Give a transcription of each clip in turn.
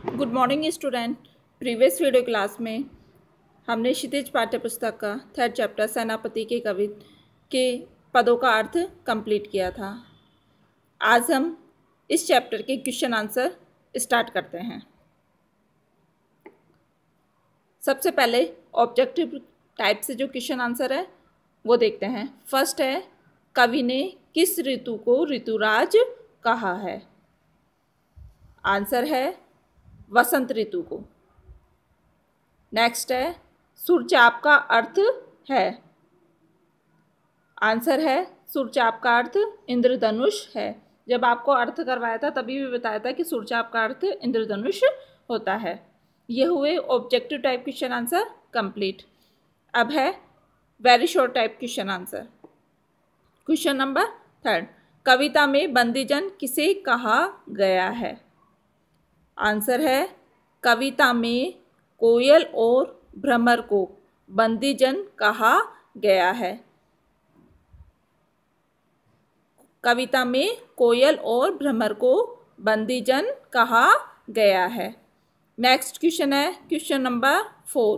Good morning student. Previous video class में हमने क्षितिज पाठ्य पुस्तक का 3rd चैप्टर सेनापति के कवि के पदों का अर्थ कंप्लीट किया था। आज हम इस चैप्टर के क्वेश्चन आंसर स्टार्ट करते हैं। सबसे पहले ऑब्जेक्टिव टाइप से जो क्वेश्चन आंसर है वो देखते हैं। फर्स्ट है, कवि ने किस ऋतु को ऋतुराज कहा है? आंसर है वसंत ऋतु को। नेक्स्ट है, सूर्यचाप का अर्थ है? आंसर है सूर्यचाप का अर्थ इंद्रधनुष है। जब आपको अर्थ करवाया था तभी भी बताया था कि सूर्यचाप का अर्थ इंद्रधनुष होता है। ये हुए objective type question answer complete. अब है very short type question answer. Question number 3, कविता में बंदीजन किसे कहा गया है? आंसर है कविता में कोयल और भ्रमर को बंदीजन कहा गया है। कविता में कोयल और भ्रमर को बंदीजन कहा गया है। नेक्स्ट क्वेश्चन है क्वेश्चन नंबर 4,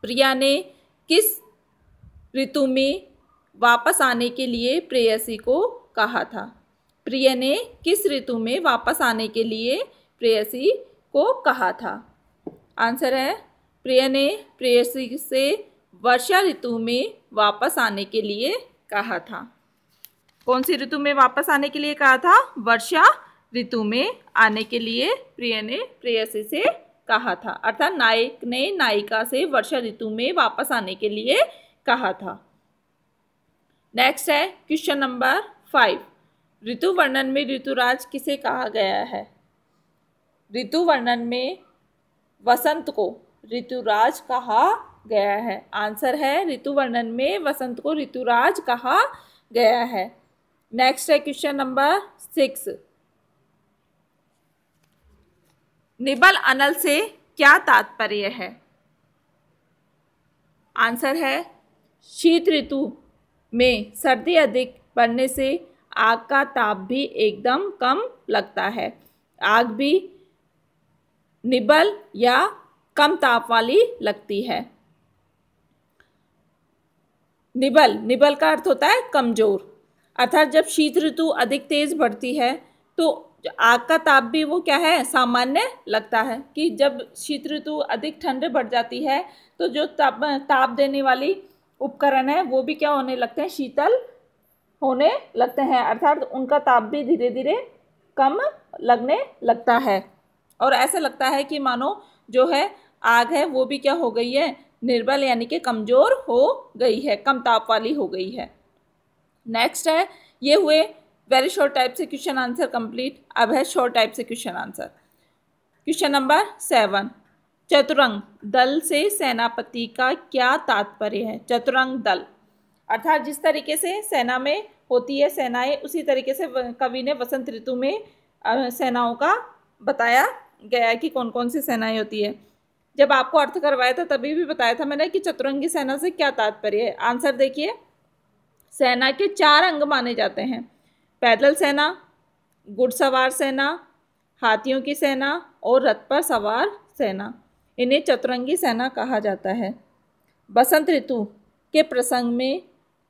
प्रिया ने किस ऋतु में वापस आने के लिए प्रेयसी को कहा था? प्रिया ने किस ऋतु में वापस आने के लिए प्रेयसी को कहा था? आंसर है प्रिया ने प्रेयसी से वर्षा ऋतु में वापस आने के लिए कहा था। कौन सी ऋतु में वापस आने के लिए कहा था? वर्षा ऋतु में आने के लिए प्रिया ने प्रेयसी से कहा था। अर्थात नायक ने नायिका से वर्षा ऋतु में वापस आने के लिए कहा था। नेक्स्ट है क्वेश्चन नंबर 5, ऋतु वर्णन में ऋतुराज किसे कहा गया है? ऋतु वर्णन में वसंत को ऋतुराज कहा गया है। आंसर है ऋतु वर्णन में वसंत को ऋतुराज कहा गया है। नेक्स्ट है क्वेश्चन नंबर 6, निबल अनल से क्या तात्पर्य है? आंसर है शीत ऋतु में सर्दी अधिक पड़ने से आग का ताप भी एकदम कम लगता है। आग भी निबल या कम ताप वाली लगती है। निबल का अर्थ होता है कमजोर। अर्थात जब शीत ऋतु अधिक तेज बढ़ती है तो आग का ताप भी वो क्या है, सामान्य लगता है। कि जब शीत ऋतु अधिक ठंड बढ़ जाती है तो जो ताप देने वाली उपकरण है वो भी क्या होने लगते हैं, शीतल होने लगते हैं। अर्थात उनका ताप भी धीरे धीरे कम लगने लगता है और ऐसा लगता है कि मानो जो है आग है वो भी क्या हो गई है, निर्बल यानी कि कमज़ोर हो गई है, कम ताप वाली हो गई है। नेक्स्ट है, ये हुए वेरी शॉर्ट टाइप से क्वेश्चन आंसर कंप्लीट। अब है शॉर्ट टाइप से क्वेश्चन आंसर। क्वेश्चन नंबर 7, चतुरंग दल से सेनापति का क्या तात्पर्य है? चतुरंग दल अर्थात जिस तरीके से सेना में होती है सेनाएं, उसी तरीके से कवि ने वसंत ऋतु में सेनाओं का बताया गया है कि कौन कौन सी सेनाएं होती है। जब आपको अर्थ करवाया था तभी भी बताया था मैंने कि चतुरंगी सेना से क्या तात्पर्य है। आंसर देखिए, सेना के 4 अंग माने जाते हैं: पैदल सेना, घुड़सवार सेना, हाथियों की सेना और रथ पर सवार सेना। इन्हें चतुरंगी सेना कहा जाता है। बसंत ऋतु के प्रसंग में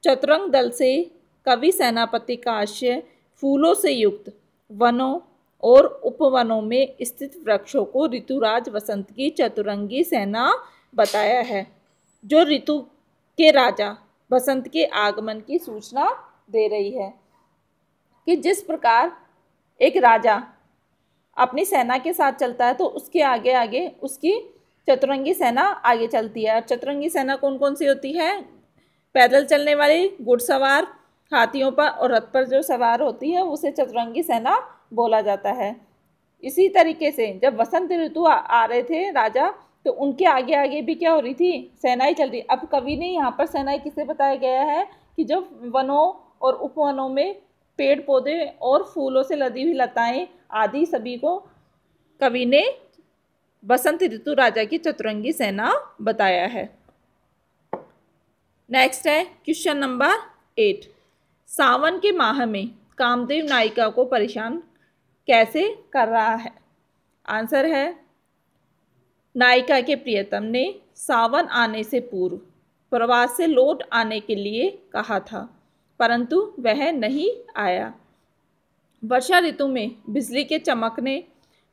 चतुरंग दल से कवि सेनापति का आशय फूलों से युक्त वनों और उपवनों में स्थित वृक्षों को ऋतुराज वसंत की चतुरंगी सेना बताया है, जो ऋतु के राजा वसंत के आगमन की सूचना दे रही है। कि जिस प्रकार एक राजा अपनी सेना के साथ चलता है तो उसके आगे आगे उसकी चतुरंगी सेना आगे चलती है। और चतुरंगी सेना कौन कौन सी होती है? पैदल चलने वाली, घुड़सवार, हाथियों पर और रथ पर जो सवार होती है उसे चतुरंगी सेना बोला जाता है। इसी तरीके से जब वसंत ऋतु आ रहे थे राजा तो उनके आगे आगे भी क्या हो रही थी, सेनाएं चल रही। अब कवि ने यहाँ पर सेनाएं किसे बताया गया है कि जो वनों और उपवनों में पेड़ पौधे और फूलों से लदी हुई लताएं आदि सभी को कवि ने बसंत ऋतु राजा की चतुरंगी सेना बताया है। नेक्स्ट है क्वेश्चन नंबर 8, सावन के माह में कामदेव नायिका को परेशान कैसे कर रहा है? आंसर है नायिका के प्रियतम ने सावन आने से पूर्व प्रवास से लौट आने के लिए कहा था, परंतु वह नहीं आया। वर्षा ऋतु में बिजली के चमकने,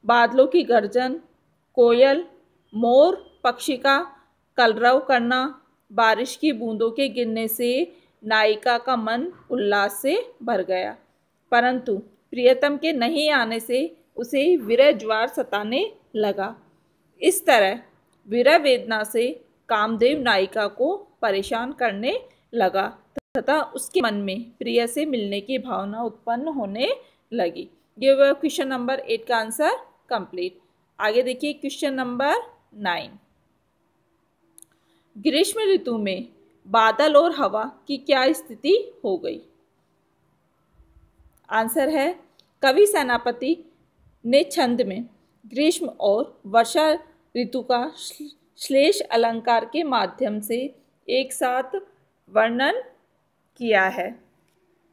बादलों की गर्जन, कोयल, मोर पक्षी का कलरव करना, बारिश की बूंदों के गिरने से नायिका का मन उल्लास से भर गया, परंतु प्रियतम के नहीं आने से उसे विरह ज्वार सताने लगा। इस तरह विरह वेदना से कामदेव नायिका को परेशान करने लगा तथा उसके मन में प्रिय से मिलने की भावना उत्पन्न होने लगी। ये हुआ क्वेश्चन नंबर 8 का आंसर कंप्लीट। आगे देखिए क्वेश्चन नंबर 9। ग्रीष्म ऋतु में बादल और हवा की क्या स्थिति हो गई? आंसर है कवि सेनापति ने छंद में ग्रीष्म और वर्षा ऋतु का श्लेष अलंकार के माध्यम से एक साथ वर्णन किया है।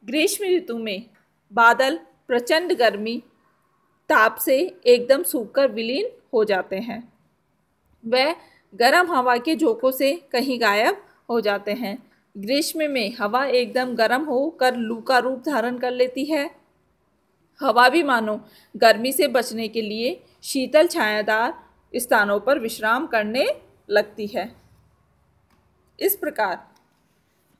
ग्रीष्म ऋतु में बादल प्रचंड गर्मी ताप से एकदम सूखकर विलीन हो जाते हैं। वह गर्म हवा के झोंकों से कहीं गायब हो जाते हैं। ग्रीष्म में हवा एकदम गर्म होकर लू का रूप धारण कर लेती है। हवा भी मानो गर्मी से बचने के लिए शीतल छायादार स्थानों पर विश्राम करने लगती है। इस प्रकार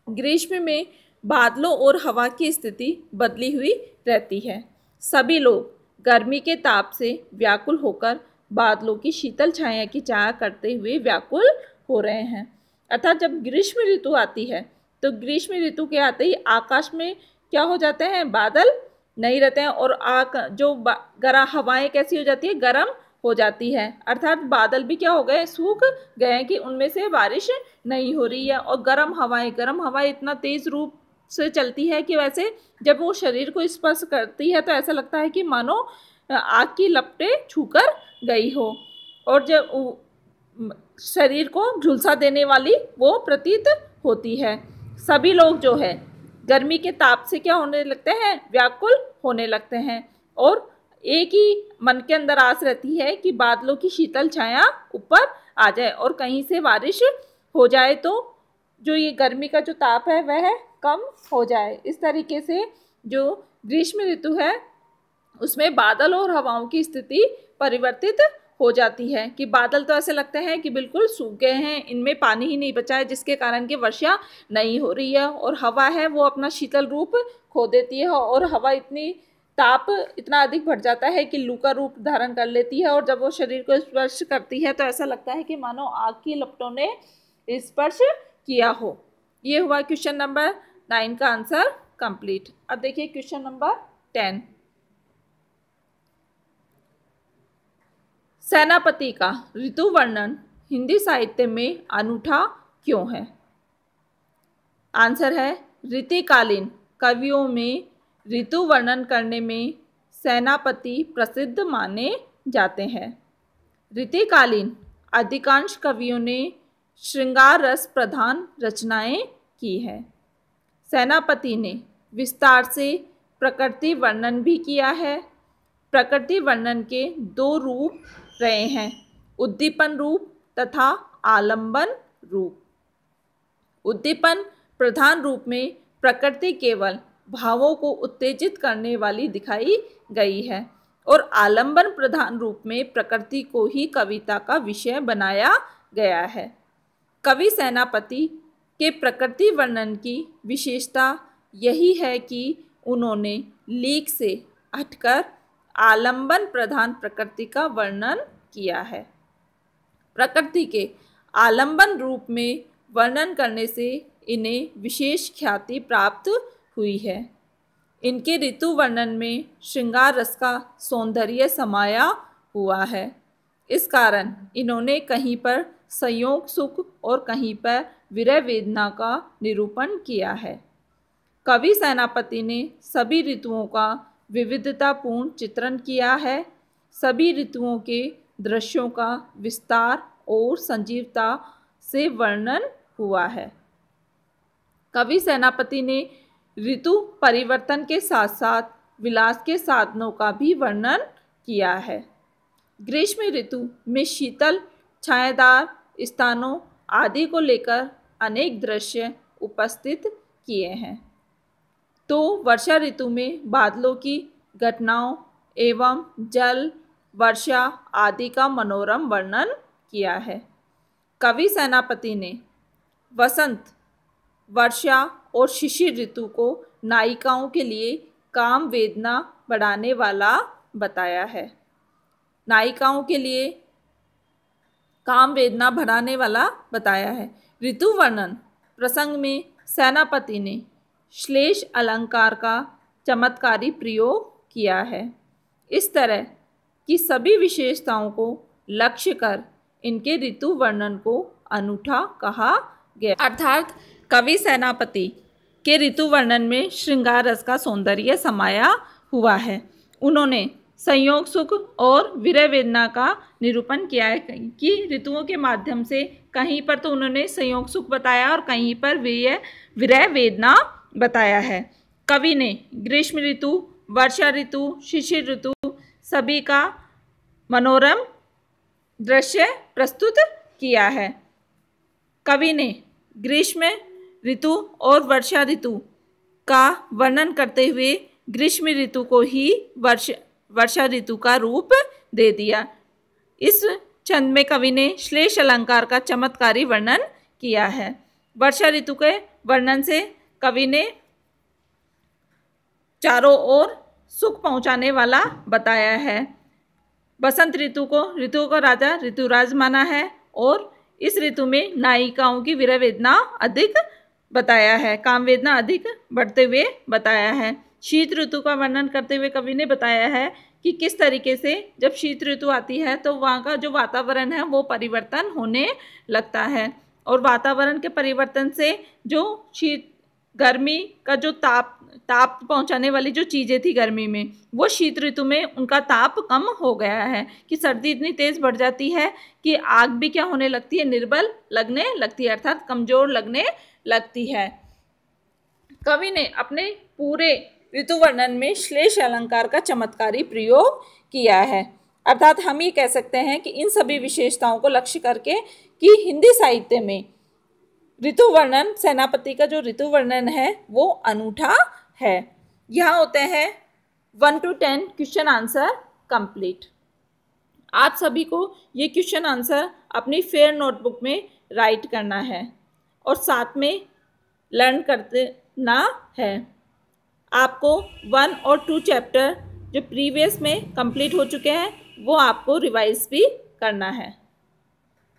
ग्रीष्म में बादलों और हवा की स्थिति बदली हुई रहती है। सभी लोग गर्मी के ताप से व्याकुल होकर बादलों की शीतल छाया की चाह करते हुए व्याकुल हो रहे हैं। अर्थात जब ग्रीष्म ऋतु आती है तो ग्रीष्म ऋतु के आते ही आकाश में क्या हो जाते हैं? बादल नहीं रहते हैं और गरम हवाएं कैसी हो जाती है? गर्म हो जाती है। अर्थात बादल भी क्या हो गए? सूख गए हैं कि उनमें से बारिश नहीं हो रही है। और गर्म हवाएं इतना तेज रूप से चलती है कि वैसे जब वो शरीर को स्पर्श करती है तो ऐसा लगता है कि मानो आग की लपटें छूकर गई हो, और जब शरीर को झुलसा देने वाली वो प्रतीत होती है। सभी लोग जो है गर्मी के ताप से क्या होने लगते हैं? व्याकुल होने लगते हैं, और एक ही मन के अंदर आस रहती है कि बादलों की शीतल छाया ऊपर आ जाए और कहीं से बारिश हो जाए तो जो ये गर्मी का जो ताप है वह कम हो जाए। इस तरीके से जो ग्रीष्म ऋतु है उसमें बादल और हवाओं की स्थिति परिवर्तित हो जाती है कि बादल तो ऐसे लगते हैं कि बिल्कुल सूख गए हैं, इनमें पानी ही नहीं बचा है, जिसके कारण कि वर्षा नहीं हो रही है। और हवा है वो अपना शीतल रूप खो देती है, और हवा ताप इतना अधिक बढ़ जाता है कि लू का रूप धारण कर लेती है, और जब वो शरीर को स्पर्श करती है तो ऐसा लगता है कि मानो आग की लपटों ने स्पर्श किया हो। ये हुआ क्वेश्चन नंबर 9 का आंसर कंप्लीट। अब देखिए क्वेश्चन नंबर 10। सेनापति का ऋतु वर्णन हिंदी साहित्य में अनूठा क्यों है? आंसर है ऋतुकालीन कवियों में ऋतु वर्णन करने में सेनापति प्रसिद्ध माने जाते हैं। ऋतुकालीन अधिकांश कवियों ने श्रृंगार रस प्रधान रचनाएं की हैं। सेनापति ने विस्तार से प्रकृति वर्णन भी किया है। प्रकृति वर्णन के 2 रूप रहे हैं, उद्दीपन रूप तथा आलंबन रूप। उद्दीपन प्रधान रूप में प्रकृति केवल भावों को उत्तेजित करने वाली दिखाई गई है, और आलंबन प्रधान रूप में प्रकृति को ही कविता का विषय बनाया गया है। कवि सेनापति के प्रकृति वर्णन की विशेषता यही है कि उन्होंने लीक से हटकर आलंबन प्रधान प्रकृति का वर्णन किया है। प्रकृति के आलंबन रूप में वर्णन करने से इन्हें विशेष ख्याति प्राप्त हुई है। इनके ऋतु वर्णन में श्रृंगार रस का सौंदर्य समाया हुआ है। इस कारण इन्होंने कहीं पर संयोग सुख और कहीं पर विरह वेदना का निरूपण किया है। कवि सेनापति ने सभी ऋतुओं का विविधतापूर्ण चित्रण किया है। सभी ऋतुओं के दृश्यों का विस्तार और संजीवता से वर्णन हुआ है। कवि सेनापति ने ऋतु परिवर्तन के साथ साथ विलास के साधनों का भी वर्णन किया है। ग्रीष्म ऋतु में शीतल छायादार स्थानों आदि को लेकर अनेक दृश्य उपस्थित किए हैं। तो वर्षा ऋतु में बादलों की घटनाओं एवं जल वर्षा आदि का मनोरम वर्णन किया है। कवि सेनापति ने वसंत, वर्षा और शिशिर ऋतु को नायिकाओं के लिए काम वेदना बढ़ाने वाला बताया है। नायिकाओं के लिए काम वेदना बढ़ाने वाला बताया है। ऋतु वर्णन प्रसंग में सेनापति ने श्लेष अलंकार का चमत्कारी प्रयोग किया है। इस तरह की सभी विशेषताओं को लक्ष्य कर इनके ऋतु वर्णन को अनूठा कहा गया। अर्थात कवि सेनापति के ऋतु वर्णन में श्रृंगार रस का सौंदर्य समाया हुआ है। उन्होंने संयोग सुख और विरह वेदना का निरूपण किया है कि ऋतुओं के माध्यम से कहीं पर तो उन्होंने संयोग सुख बताया और कहीं पर विरह वेदना बताया है। कवि ने ग्रीष्म ऋतु, वर्षा ऋतु, शिशिर ऋतु सभी का मनोरम दृश्य प्रस्तुत किया है। कवि ने ग्रीष्म ऋतु और वर्षा ऋतु का वर्णन करते हुए ग्रीष्म ऋतु को ही वर्षा ऋतु का रूप दे दिया। इस छंद में कवि ने श्लेष अलंकार का चमत्कारी वर्णन किया है। वर्षा ऋतु के वर्णन से कवि ने चारों ओर सुख पहुंचाने वाला बताया है। बसंत ऋतु को ऋतुओं का राजा ऋतुराज माना है और इस ऋतु में नायिकाओं की विरह वेदना अधिक बताया है, काम वेदना अधिक बढ़ते हुए बताया है। शीत ऋतु का वर्णन करते हुए कवि ने बताया है कि किस तरीके से जब शीत ऋतु आती है तो वहाँ का जो वातावरण है वो परिवर्तन होने लगता है और वातावरण के परिवर्तन से जो गर्मी का जो ताप पहुंचाने वाली जो चीज़ें थी गर्मी में, वो शीत ऋतु में उनका ताप कम हो गया है कि सर्दी इतनी तेज़ बढ़ जाती है कि आग भी क्या होने लगती है, निर्बल लगने लगती है, अर्थात कमज़ोर लगने लगती है। कवि ने अपने पूरे ऋतु वर्णन में श्लेष अलंकार का चमत्कारी प्रयोग किया है। अर्थात हम ये कह सकते हैं कि इन सभी विशेषताओं को लक्ष्य करके कि हिंदी साहित्य में ऋतु वर्णन, सेनापति का जो ऋतु वर्णन है वो अनूठा है। यहाँ होते हैं 1 to 10 क्वेश्चन आंसर कंप्लीट। आप सभी को ये क्वेश्चन आंसर अपनी फेयर नोटबुक में राइट करना है और साथ में लर्न करना है। आपको 1 और 2 चैप्टर जो प्रीवियस में कंप्लीट हो चुके हैं वो आपको रिवाइज भी करना है।